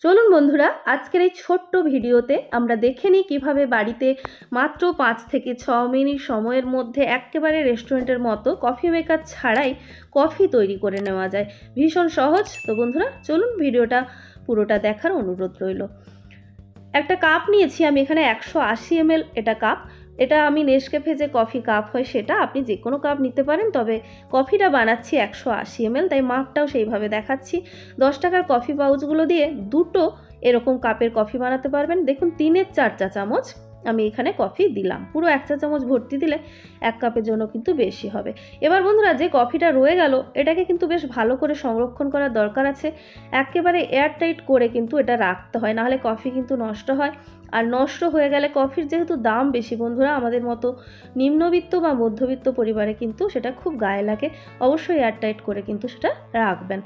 চলুন বন্ধুরা, আজকের এই ছোট্ট ভিডিওতে আমরা দেখে নিই কীভাবে বাড়িতে মাত্র 5 থেকে 6 মিনিট সময়ের মধ্যে একেবারে রেস্টুরেন্টের মতো কফি মেকার ছাড়াই কফি তৈরি করে নেওয়া যায়। ভীষণ সহজ। তো বন্ধুরা চলুন ভিডিওটা পুরোটা দেখার অনুরোধ রইল। একটা কাপ নিয়েছি আমি এখানে 180 ml এটা কাপ। এটা আমি নেসক্যাফে যে কফি কাপ হয় সেটা, আপনি যে কোনো কাপ নিতে পারেন, তবে কফিটা বানাচ্ছি 180 ml, তাই মাপটাও সেইভাবে দেখাচ্ছি। 10 টাকার কফি পাউচগুলো দিয়ে দুটো এরকম কাপের কফি বানাতে পারবেন। দেখুন 3-এর 4 চা চামচ আমি এখানে কফি দিলাম। পুরো 1 চা চামচ ভর্তি দিলে 1 কাপের জন্য কিন্তু বেশি হবে। এবার বন্ধুরা, যে কফিটা রয়ে গেল এটাকে কিন্তু বেশ ভালো করে সংরক্ষণ করার দরকার আছে। একেবারে এয়ারটাইট করে কিন্তু এটা রাখতে হয়, নাহলে কফি কিন্তু নষ্ট হয়। আর নষ্ট হয়ে গেলে কফির যেহেতু দাম বেশি বন্ধুরা, আমাদের মতো নিম্নবিত্ত বা মধ্যবিত্ত পরিবারে কিন্তু সেটা খুব গায়ে লাগে। অবশ্যই এয়ারটাইট করে কিন্তু সেটা রাখবেন।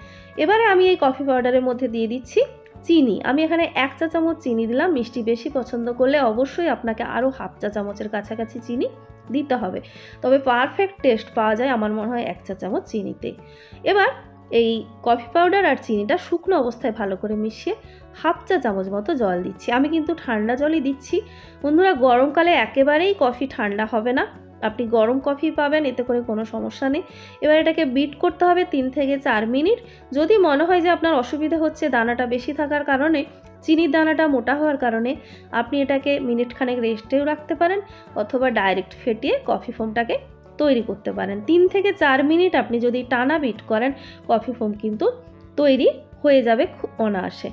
এবারে আমি এই কফি পাউডারের মধ্যে দিয়ে দিচ্ছি চিনি। আমি এখানে 1 চা চামচ চিনি দিলাম। মিষ্টি বেশি পছন্দ করলে অবশ্যই আপনাকে আরও হাফ চা চামচের কাছাকাছি চিনি দিতে হবে, তবে পারফেক্ট টেস্ট পাওয়া যায় আমার মনে হয় 1 চা চামচ চিনিতে। এবার এই কফি পাউডার আর চিনিটা শুকনো অবস্থায় ভালো করে মিশিয়ে হাফ চা চামচ মতো জল দিচ্ছি। আমি কিন্তু ঠান্ডা জলই দিচ্ছি বন্ধুরা। গরমকালে একেবারেই কফি ঠান্ডা হবে না, আপনি গরম কফি পাবেন, এতে করে কোনো সমস্যা নেই। এবার এটাকে বিট করতে হবে 3 থেকে 4 মিনিট। যদি মনে হয় যে আপনার অসুবিধা হচ্ছে দানাটা বেশি থাকার কারণে, চিনির দানাটা মোটা হওয়ার কারণে, আপনি এটাকে মিনিট খানেক রেস্টেও রাখতে পারেন, অথবা ডাইরেক্ট ফেটিয়ে কফি ফোমটাকে তৈরি করতে পারেন। 3 থেকে 4 মিনিট আপনি যদি টানা বিট করেন, কফি ফোম কিন্তু তৈরি হয়ে যাবে খুব অনায়াসে।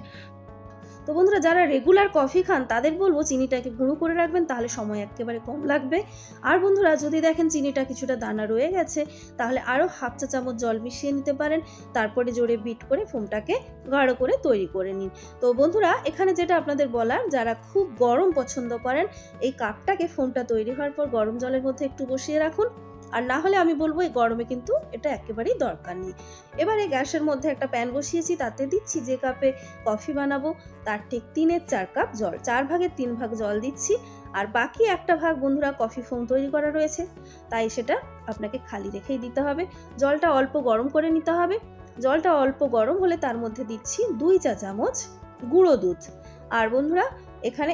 তো বন্ধুরা, যারা রেগুলার কফি খান তাদের বলবো চিনিটাকে গুঁড়ো করে রাখবেন, তাহলে সময় একেবারে কম লাগবে। আর বন্ধুরা, যদি দেখেন চিনিটা কিছুটা দানা রয়ে গেছে, তাহলে আরও হাফ চা চামচ জল মিশিয়ে নিতে পারেন। তারপরে জোরে বিট করে ফোমটাকে গাঢ় করে তৈরি করে নিন। তো বন্ধুরা, এখানে যেটা আপনাদের বলার, যারা খুব গরম পছন্দ করেন, এই কাপটাকে ফোমটা তৈরি হওয়ার পর গরম জলের মধ্যে একটু বসিয়ে রাখুন। আর না হলে আমি বলবো এই গরমে কিন্তু এটা একেবারেই দরকার নেই। এবারে গ্যাসের মধ্যে একটা প্যান বসিয়েছি, তাতে দিচ্ছি যে কাপে কফি বানাবো তার ঠিক 3-এর 4 কাপ জল। 4 ভাগের 3 ভাগ জল দিচ্ছি, আর বাকি একটা ভাগ বন্ধুরা কফি ফোম তৈরি করা রয়েছে, তাই সেটা আপনাকে খালি রেখেই দিতে হবে। জলটা অল্প গরম করে নিতে হবে। জলটা অল্প গরম হলে তার মধ্যে দিচ্ছি 2 চা চামচ গুঁড়ো দুধ। আর বন্ধুরা, এখানে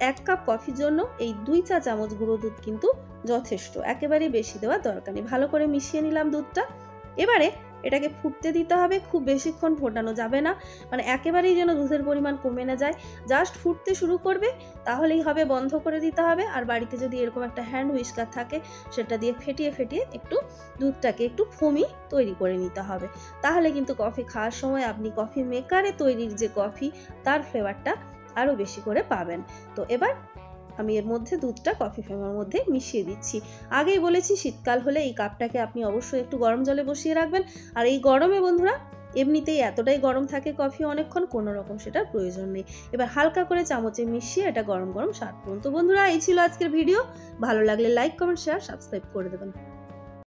1 কাপ কফির জন্য এই 2 চা চামচ গুঁড়ো দুধ কিন্তু যথেষ্ট, একেবারেই বেশি দেওয়ার দরকার নেই। ভালো করে মিশিয়ে নিলাম দুধটা। এবারে এটাকে ফুটতে দিতে হবে, খুব বেশিক্ষণ ফোটানো যাবে না, মানে একেবারেই যেন দুধের পরিমাণ কমে না যায়। জাস্ট ফুটতে শুরু করবে তাহলেই হবে, বন্ধ করে দিতে হবে। আর বাড়িতে যদি এরকম একটা হ্যান্ড হুইস্কার থাকে, সেটা দিয়ে ফেটিয়ে ফেটিয়ে একটু দুধটাকে একটু ফোমি তৈরি করে নিতে হবে। তাহলে কিন্তু কফি খাওয়ার সময় আপনি কফি মেকারে তৈরির যে কফি, তার ফ্লেভারটা আরও বেশি করে পাবেন। তো এবার আমি এর মধ্যে দুধটা কফি ফোমের মধ্যে মিশিয়ে দিচ্ছি। আগেই বলেছি শীতকাল হলে এই কাপটাকে আপনি অবশ্যই একটু গরম জলে বসিয়ে রাখবেন। আর এই গরমে বন্ধুরা, এমনিতেই এতটাই গরম থাকে কফি অনেকক্ষণ, কোনো রকম সেটার প্রয়োজন নেই। এবার হালকা করে চামচে মিশিয়ে এটা গরম গরম সার্ভ করুন। তো বন্ধুরা, এই ছিল আজকের ভিডিও। ভালো লাগলে লাইক, কমেন্ট, শেয়ার, সাবস্ক্রাইব করে দেবেন।